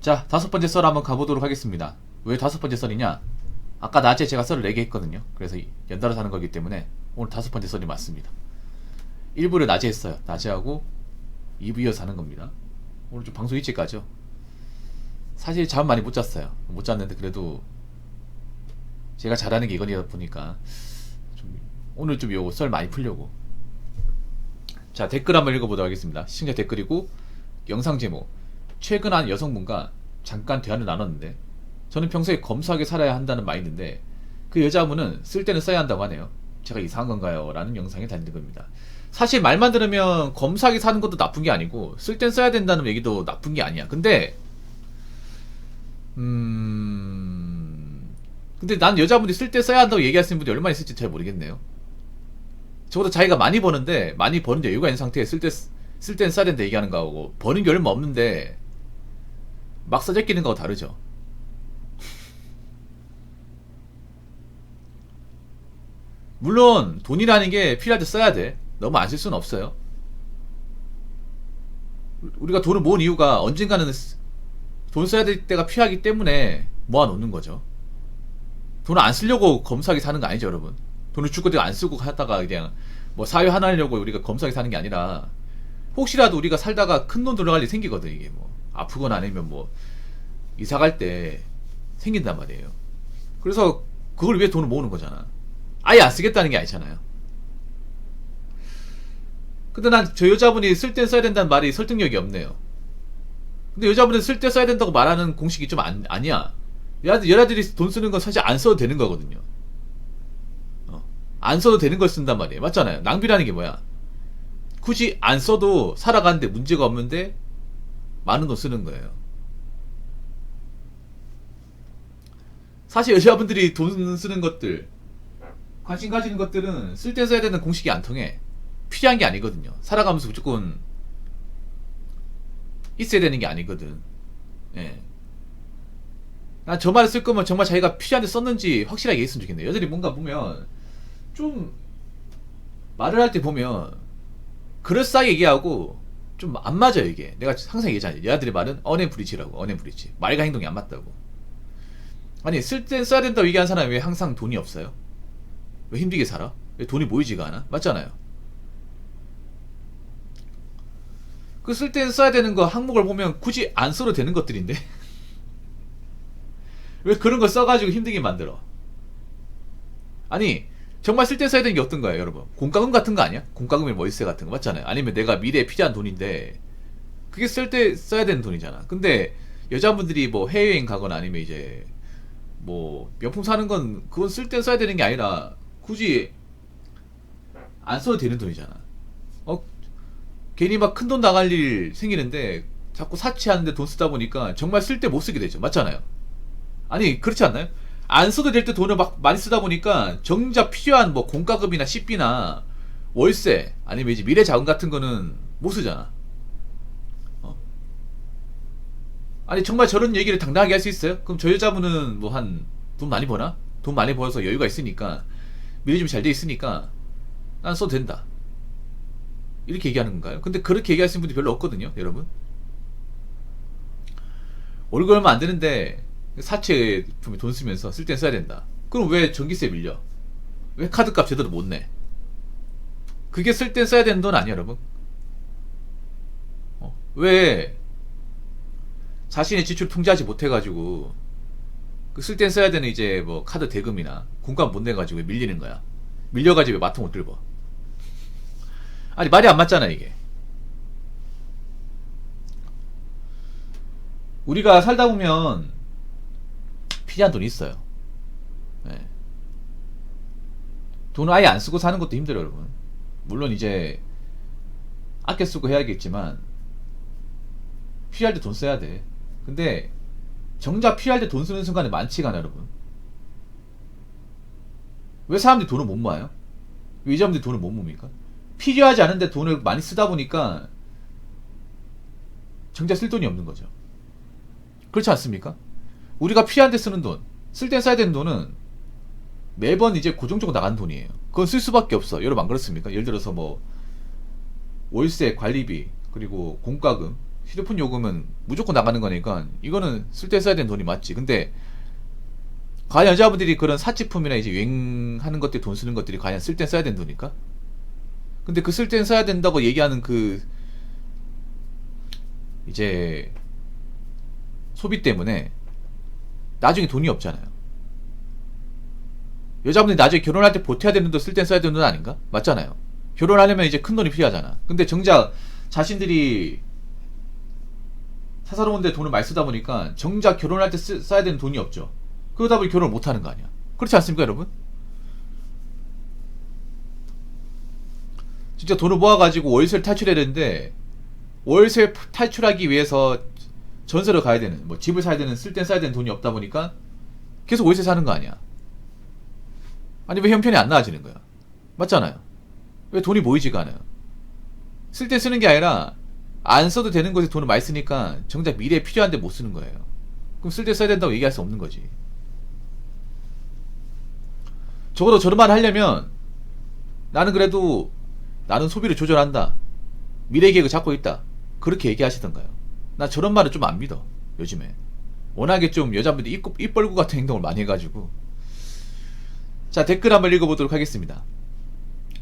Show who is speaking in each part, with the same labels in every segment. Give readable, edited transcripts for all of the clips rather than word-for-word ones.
Speaker 1: 자, 다섯 번째 썰 한번 가보도록 하겠습니다. 왜 다섯 번째 썰이냐? 아까 낮에 제가 썰을 4개 했거든요. 그래서 연달아서 하는 거기 때문에 오늘 다섯 번째 썰이 맞습니다. 1부를 낮에 했어요. 낮에 하고 2부 이어서 하는 겁니다. 오늘 좀 방송 일찍 가죠. 사실 잠 많이 못 잤어요. 못 잤는데 그래도 제가 잘하는 게 이거니다 보니까 오늘 좀 요 썰 많이 풀려고. 자, 댓글 한번 읽어보도록 하겠습니다. 시청자 댓글이고 영상 제목: 최근 한 여성분과 잠깐 대화를 나눴는데 저는 평소에 검소하게 살아야 한다는 마인드인데 그 여자분은 쓸 때는 써야 한다고 하네요. 제가 이상한 건가요? 라는 영상에 달린 겁니다. 사실 말만 들으면 검소하게 사는 것도 나쁜 게 아니고 쓸 땐 써야 된다는 얘기도 나쁜 게 아니야. 근데 난 여자분이 쓸 때 써야 한다고 얘기하시는 분이 얼마나 있을지 잘 모르겠네요. 적어도 자기가 많이 버는데 많이 버는 여유가 있는 상태에 쓸 땐 써야 된다 얘기하는 거하고 버는 게 얼마 없는데 막 써제끼는 거하고 다르죠. 물론 돈이라는 게 필요할 때 써야 돼. 너무 안 쓸 수는 없어요. 우리가 돈을 모은 이유가 언젠가는 돈 써야 될 때가 필요하기 때문에 모아놓는 거죠. 돈을 안 쓰려고 검소하게 사는 거 아니죠, 여러분. 돈을 줄 것도 안 쓰고 하다가 그냥 뭐 사회 하나 하려고 우리가 검소하게 사는 게 아니라 혹시라도 우리가 살다가 큰 돈 들어갈 일이 생기거든. 이게 뭐 아프거나 아니면 뭐 이사 갈 때 생긴단 말이에요. 그래서 그걸 위해 돈을 모으는 거잖아. 아예 안 쓰겠다는 게 아니잖아요. 근데 난 저 여자분이 쓸 땐 써야 된다는 말이 설득력이 없네요. 근데 여자분은 쓸 때 써야 된다고 말하는 공식이 좀 아니야. 여자들이 돈 쓰는 건 사실 안 써도 되는 거거든요. 안 써도 되는 걸 쓴단 말이에요. 맞잖아요. 낭비라는 게 뭐야? 굳이 안 써도 살아가는데 문제가 없는데 많은 돈 쓰는 거예요. 사실 여자분들이 돈 쓰는 것들, 관심 가지는 것들은 쓸 때 써야 되는 공식이 안 통해. 필요한 게 아니거든요. 살아가면서 무조건 있어야 되는 게 아니거든. 예. 난 저 말을 쓸 거면 정말 자기가 필요한데 썼는지 확실하게 얘기했으면 좋겠네. 여자들이 뭔가 보면 좀 말을 할 때 보면 그럴싸하게 얘기하고 좀 안 맞아요. 이게 내가 항상 얘기하잖아요. 여자들의 말은 언앤브리지라고. 언앤브리지. 말과 행동이 안 맞다고. 아니 쓸 땐 써야 된다고 얘기하는 사람이 왜 항상 돈이 없어요? 왜 힘들게 살아? 왜 돈이 모이지가 않아? 맞잖아요. 그 쓸 땐 써야 되는 거 항목을 보면 굳이 안 써도 되는 것들인데 왜 그런 거 써가지고 힘들게 만들어? 아니 정말 쓸 때 써야 되는 게 어떤 거예요, 여러분? 공과금 같은 거 아니야? 공과금이 월세 같은 거 맞잖아요. 아니면 내가 미래에 필요한 돈인데 그게 쓸 때 써야 되는 돈이잖아. 근데 여자분들이 뭐 해외여행 가거나 아니면 이제 뭐 명품 사는 건 그건 쓸 때 써야 되는 게 아니라 굳이 안 써도 되는 돈이잖아. 괜히 막 큰 돈 나갈 일 생기는데 자꾸 사치하는데 돈 쓰다 보니까 정말 쓸 때 못 쓰게 되죠. 맞잖아요. 아니 그렇지 않나요? 안 써도 될 때 돈을 막 많이 쓰다 보니까 정작 필요한 뭐 공과금이나 식비나 월세 아니면 이제 미래 자금 같은 거는 못 쓰잖아. 아니 정말 저런 얘기를 당당하게 할 수 있어요? 그럼 저 여자분은 뭐 한 돈 많이 버나? 돈 많이 벌어서 여유가 있으니까 미래 좀 잘 돼 있으니까 난 써도 된다 이렇게 얘기하는 건가요? 근데 그렇게 얘기하시는 분들이 별로 없거든요, 여러분. 월급 얼마 안 되는데 사채 돈 쓰면서 쓸 땐 써야 된다. 그럼 왜 전기세 밀려? 왜 카드값 제대로 못 내? 그게 쓸 땐 써야 되는 돈 아니야, 여러분? 왜 자신의 지출 통제하지 못해가지고 그 쓸 땐 써야 되는 이제 뭐 카드 대금이나 공과금 못 내가지고 왜 밀리는 거야? 밀려가지고 왜 마통 못 들고? 아니 말이 안 맞잖아 이게. 우리가 살다 보면 필요한 돈이 있어요. 네. 돈을 아예 안 쓰고 사는 것도 힘들어요, 여러분. 물론 이제 아껴 쓰고 해야겠지만 필요할 때 돈 써야 돼. 근데 정작 필요할 때 돈 쓰는 순간에 많지가 않아, 여러분. 왜 사람들이 돈을 못 모아요? 왜 이자분들이 돈을 못 모읍니까? 필요하지 않은데 돈을 많이 쓰다 보니까 정작 쓸 돈이 없는 거죠. 그렇지 않습니까? 우리가 필요한데 쓰는 돈, 쓸 땐 써야 되는 돈은 매번 이제 고정적으로 나가는 돈이에요. 그건 쓸 수밖에 없어. 여러분 안 그렇습니까? 예를 들어서 뭐 월세, 관리비, 그리고 공과금 휴대폰 요금은 무조건 나가는 거니까 이거는 쓸 때 써야 되는 돈이 맞지. 근데 과연 여자분들이 그런 사치품이나 이제 유행하는 것들 돈 쓰는 것들이 과연 쓸 때 써야 되는 돈일까? 근데 그 쓸 땐 써야 된다고 얘기하는 그 이제 소비 때문에 나중에 돈이 없잖아요. 여자분들이 나중에 결혼할 때 보태야 되는 돈 쓸 땐 써야 되는 돈 아닌가? 맞잖아요. 결혼하려면 이제 큰 돈이 필요하잖아. 근데 정작 자신들이 사사로운데 돈을 많이 쓰다 보니까 정작 결혼할 때 써야 되는 돈이 없죠. 그러다 보니 결혼을 못 하는 거 아니야. 그렇지 않습니까, 여러분? 진짜 돈을 모아가지고 월세를 탈출해야 되는데 월세 탈출하기 위해서 전세를 가야 되는, 뭐 집을 사야 되는, 쓸 땐 써야 되는 돈이 없다 보니까 계속 월세 사는 거 아니야. 아니 왜 형편이 안 나아지는 거야? 맞잖아요. 왜 돈이 모이지가 않아요? 쓸 때 쓰는 게 아니라 안 써도 되는 곳에 돈을 많이 쓰니까 정작 미래에 필요한데 못 쓰는 거예요. 그럼 쓸 때 써야 된다고 얘기할 수 없는 거지. 적어도 저런 말 하려면 나는 그래도 나는 소비를 조절한다. 미래 계획을 잡고 있다. 그렇게 얘기하시던가요. 나 저런 말을 좀 안 믿어. 요즘에. 워낙에 좀 여자분들이 입 벌고 같은 행동을 많이 해가지고. 자, 댓글 한번 읽어보도록 하겠습니다.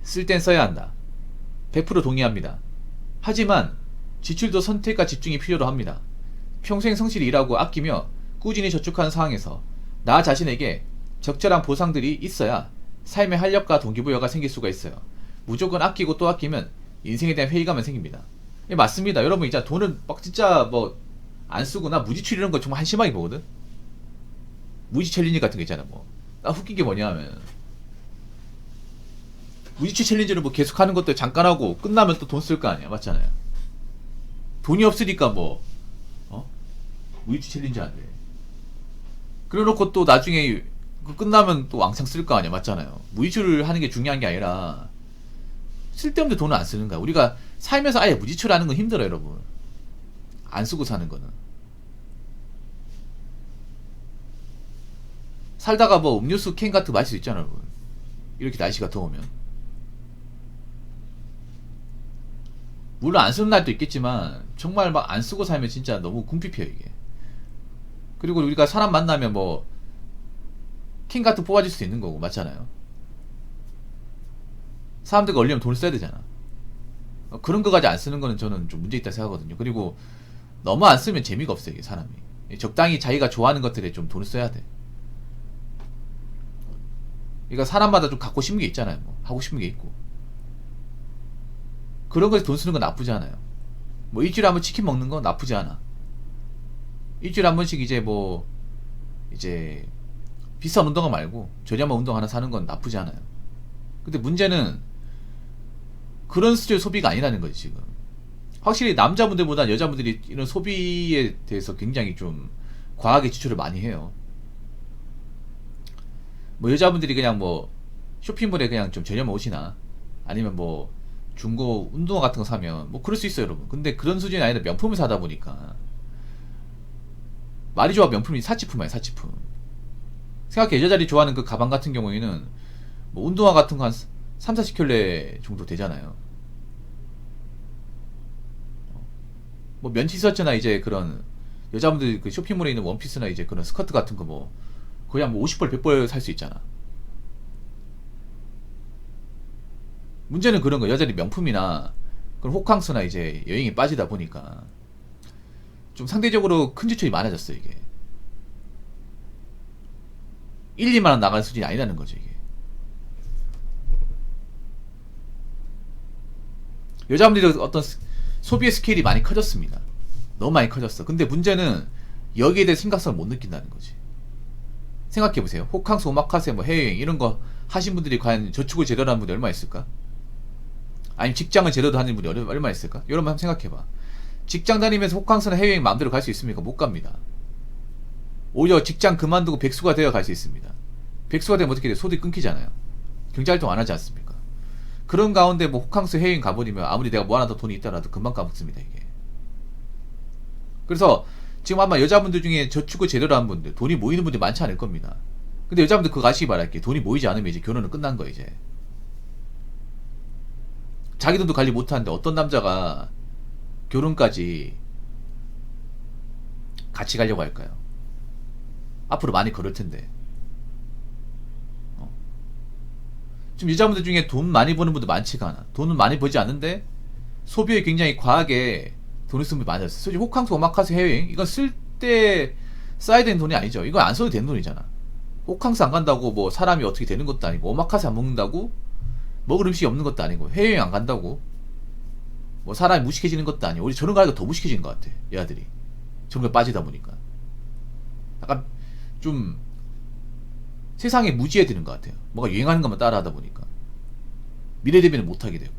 Speaker 1: 쓸 땐 써야 한다. 100% 동의합니다. 하지만 지출도 선택과 집중이 필요로 합니다. 평생 성실히 일하고 아끼며 꾸준히 저축하는 상황에서 나 자신에게 적절한 보상들이 있어야 삶의 활력과 동기부여가 생길 수가 있어요. 무조건 아끼고 또 아끼면 인생에 대한 회의감은 생깁니다. 예, 맞습니다. 여러분 진짜 돈을 막 진짜 뭐 안 쓰고 나 무지출 이런 거 정말 한심하게 보거든. 무지 챌린지 같은 거 있잖아. 뭐 나 웃긴 게 뭐냐 하면 무지출 챌린지를 뭐 계속 하는 것도 잠깐 하고 끝나면 또 돈 쓸 거 아니야. 맞잖아요. 돈이 없으니까 뭐 무지출 챌린지 안 돼. 그래 놓고 또 나중에 끝나면 또 왕창 쓸 거 아니야. 맞잖아요. 무지출을 하는 게 중요한 게 아니라 쓸데없는 돈을 안 쓰는 거야. 우리가 살면서 아예 무지출하는 건 힘들어요, 여러분. 안 쓰고 사는 거는. 살다가 뭐 음료수 캔 같은 거 마실 수 있잖아요, 여러분. 이렇게 날씨가 더우면. 물론 안 쓰는 날도 있겠지만 정말 막 안 쓰고 살면 진짜 너무 궁핍해요, 이게. 그리고 우리가 사람 만나면 뭐 캔 같은 거 뽑아줄 수도 있는 거고, 맞잖아요. 사람들과 얼리면 돈을 써야 되잖아. 그런 거까지 안 쓰는 거는 저는 좀 문제 있다 생각하거든요. 그리고 너무 안 쓰면 재미가 없어요, 이게 사람이. 적당히 자기가 좋아하는 것들에 좀 돈을 써야 돼. 그러니까 사람마다 좀 갖고 싶은 게 있잖아요. 뭐 하고 싶은 게 있고. 그런 거에 돈 쓰는 건 나쁘지 않아요. 뭐 일주일에 한 번 치킨 먹는 거 나쁘지 않아. 일주일에 한 번씩 이제 뭐 이제 비싼 운동화 말고 저렴한 운동 하나 사는 건 나쁘지 않아요. 근데 문제는 그런 수준의 소비가 아니라는 거지 지금. 확실히 남자분들보다 여자분들이 이런 소비에 대해서 굉장히 좀 과하게 지출을 많이 해요. 뭐 여자분들이 그냥 뭐 쇼핑몰에 그냥 좀 저렴한 옷이나 아니면 뭐 중고 운동화 같은 거 사면 뭐 그럴 수 있어요, 여러분. 근데 그런 수준이 아니라 명품을 사다 보니까 말이 좋아 명품이 사치품 아니야, 사치품. 생각해, 여자들이 좋아하는 그 가방 같은 경우에는 뭐 운동화 같은 거 한 3, 40켤레 정도 되잖아요. 뭐 면티셔츠나 이제 그런 여자분들 그 쇼핑몰에 있는 원피스나 이제 그런 스커트 같은 거 뭐 거의 한 뭐 50벌 100벌 살 수 있잖아. 문제는 그런 거. 여자들이 명품이나 그런 호캉스나 이제 여행에 빠지다 보니까 좀 상대적으로 큰 지출이 많아졌어. 이게 1, 2만원 나갈 수준이 아니라는 거죠, 이게. 여자분들이 어떤 소비의 스케일이 많이 커졌습니다. 너무 많이 커졌어. 근데 문제는 여기에 대해 심각성을 못 느낀다는 거지. 생각해보세요. 호캉스, 오마카세, 뭐 해외여행 이런 거 하신 분들이 과연 저축을 제대로 하는 분이 얼마 있을까? 아니면 직장을 제대로 하는 분이 얼마 있을까? 여러분 한번 생각해봐. 직장 다니면서 호캉스나 해외여행 마음대로 갈 수 있습니까? 못 갑니다. 오히려 직장 그만두고 백수가 되어 갈 수 있습니다. 백수가 되면 어떻게 돼? 소득이 끊기잖아요. 경제활동 안 하지 않습니까? 그런 가운데 뭐 호캉스 해외여행 가버리면 아무리 내가 뭐 하나 더 돈이 있더라도 금방 까먹습니다, 이게. 그래서 지금 아마 여자분들 중에 저축을 제대로 한 분들, 돈이 모이는 분들이 많지 않을 겁니다. 근데 여자분들 그거 아시기 바랄게. 돈이 모이지 않으면 이제 결혼은 끝난 거예요, 이제. 자기 돈도 관리 못하는데 어떤 남자가 결혼까지 같이 가려고 할까요? 앞으로 많이 걸을 텐데. 지금 여자분들 중에 돈 많이 버는 분들 많지가 않아. 돈은 많이 벌지 않는데 소비에 굉장히 과하게 돈을 쓰는 분이 많아요. 솔직히 호캉스, 오마카세, 해외여행 이건 쓸 때 써야 되는 돈이 아니죠. 이건 안 써도 되는 돈이잖아. 호캉스 안 간다고 뭐 사람이 어떻게 되는 것도 아니고, 오마카세 안 먹는다고 먹을 음식이 없는 것도 아니고, 해외여행 안 간다고 뭐 사람이 무식해지는 것도 아니고, 우리 저런 거 하니까 더 무식해지는 것 같아. 얘들이 저런 거 빠지다 보니까 약간 좀 세상에 무지해지는 것 같아요. 뭐가 유행하는 것만 따라하다 보니까 미래 대비는 못하게 되고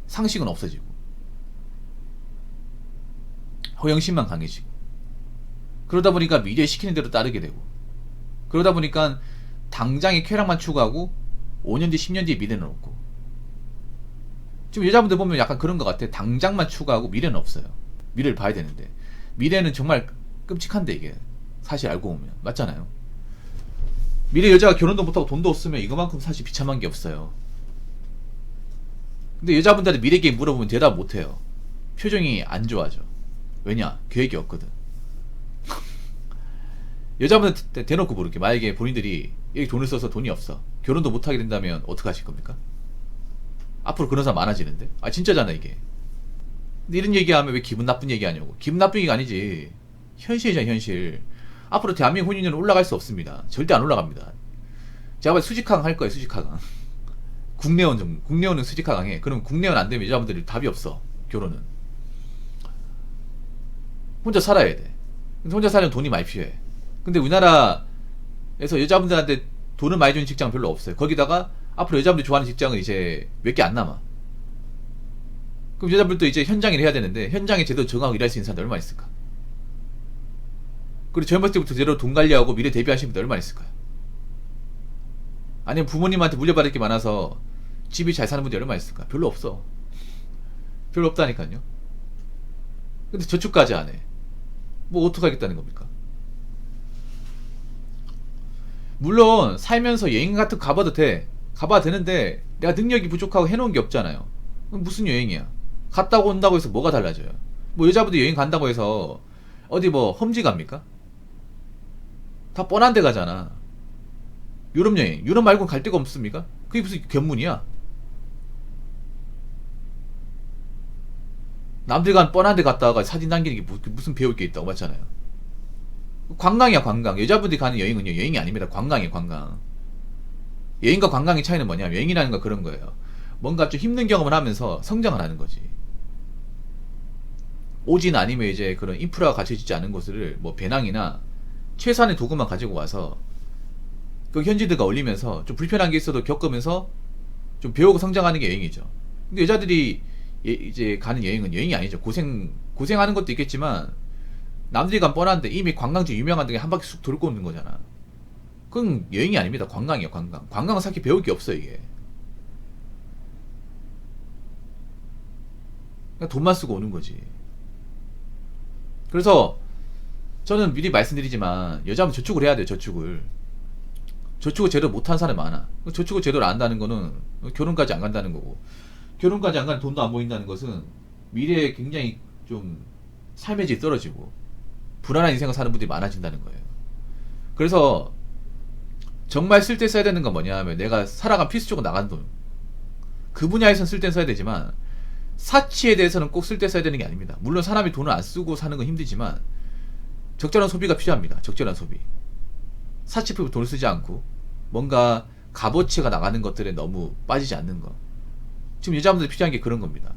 Speaker 1: 상식은 없어지고 허영심만 강해지고, 그러다 보니까 미래 시키는 대로 따르게 되고, 그러다 보니까 당장의 쾌락만 추구하고 5년 뒤 10년 뒤에 미래는 없고. 지금 여자분들 보면 약간 그런 것 같아. 당장만 추구하고 미래는 없어요. 미래를 봐야 되는데 미래는 정말 끔찍한데, 이게 사실 알고 보면 맞잖아요. 미래 여자가 결혼도 못하고 돈도 없으면 이거만큼 사실 비참한 게 없어요. 근데 여자분들한테 미래 계획 물어보면 대답 못해요. 표정이 안 좋아져. 왜냐? 계획이 없거든. 여자분들 대놓고 물을게. 만약에 본인들이 여기 돈을 써서 돈이 없어, 결혼도 못하게 된다면 어떻게 하실 겁니까? 앞으로 그런 사람 많아지는데. 아 진짜잖아 이게. 근데 이런 얘기하면 왜 기분 나쁜 얘기하냐고. 기분 나쁜 얘기가 아니지. 현실이잖아 현실. 앞으로 대한민국 혼인율은 올라갈 수 없습니다. 절대 안 올라갑니다. 제가 봐도 수직하강 할 거예요. 수직하강. 국내원 정도. 국내원은 수직하강해. 그럼 국내원 안 되면 여자분들이 답이 없어. 결혼은 혼자 살아야 돼. 근데 혼자 살려면 돈이 많이 필요해. 근데 우리나라에서 여자분들한테 돈을 많이 주는 직장은 별로 없어요. 거기다가 앞으로 여자분들이 좋아하는 직장은 이제 몇 개 안 남아. 그럼 여자분들도 이제 현장 일을 해야 되는데, 현장에 제대로 적응하고 일할 수 있는 사람들 얼마나 있을까? 그리고 젊었을 때부터 제대로 돈 관리하고 미래 대비하시는 분들 얼마나 있을까요? 아니면 부모님한테 물려받을 게 많아서 집이 잘 사는 분들이 얼마나 있을까? 별로 없어. 별로 없다니까요. 근데 저축까지 안 해. 뭐 어떡하겠다는 겁니까? 물론 살면서 여행 같은 거 가봐도 돼. 가봐도 되는데 내가 능력이 부족하고 해놓은 게 없잖아요. 그럼 무슨 여행이야? 갔다고 온다고 해서 뭐가 달라져요? 뭐 여자분들 여행 간다고 해서 어디 뭐 험지 갑니까? 다 뻔한 데 가잖아. 유럽 여행, 유럽 말고는 갈 데가 없습니까? 그게 무슨 견문이야? 남들 간 뻔한 데 갔다가 사진 남기는 게 무슨 배울 게 있다고. 맞잖아요. 관광이야 관광. 여자분들이 가는 여행은요 여행이 아닙니다. 관광이에요 관광. 여행과 관광의 차이는 뭐냐면, 여행이라는 건 그런 거예요. 뭔가 좀 힘든 경험을 하면서 성장을 하는 거지. 오진 아니면 이제 그런 인프라가 갖춰지지 않은 곳을 뭐 배낭이나 최소한의 도구만 가지고 와서 그 현지들과 어울리면서 좀 불편한 게 있어도 겪으면서 좀 배우고 성장하는 게 여행이죠. 근데 여자들이 이제 가는 여행은 여행이 아니죠. 고생하는 것도 있겠지만 남들이 간 뻔한데 이미 관광지 유명한 데한 바퀴 쑥 돌고 오는 거잖아. 그건 여행이 아닙니다. 관광이에요 관광. 관광은 사실 배울 게 없어 이게. 그냥 돈만 쓰고 오는 거지. 그래서 저는 미리 말씀드리지만 여자분 저축을 해야 돼요. 저축을 제대로 못하는 사람이 많아. 저축을 제대로 안 한다는 거는 결혼까지 안 간다는 거고, 결혼까지 안 가는 돈도 안 보인다는 것은 미래에 굉장히 좀 삶의 질이 떨어지고 불안한 인생을 사는 분들이 많아진다는 거예요. 그래서 정말 쓸 때 써야 되는 건 뭐냐 하면, 내가 살아간 필수적으로 나간 돈, 그 분야에선 쓸 때 써야 되지만 사치에 대해서는 꼭 쓸 때 써야 되는 게 아닙니다. 물론 사람이 돈을 안 쓰고 사는 건 힘들지만 적절한 소비가 필요합니다. 적절한 소비. 사치 피고 돈을 쓰지 않고 뭔가 값어치가 나가는 것들에 너무 빠지지 않는 거. 지금 여자분들 필요한 게 그런 겁니다.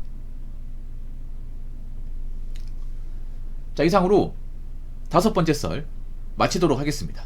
Speaker 1: 자, 이상으로 5번째 썰 마치도록 하겠습니다.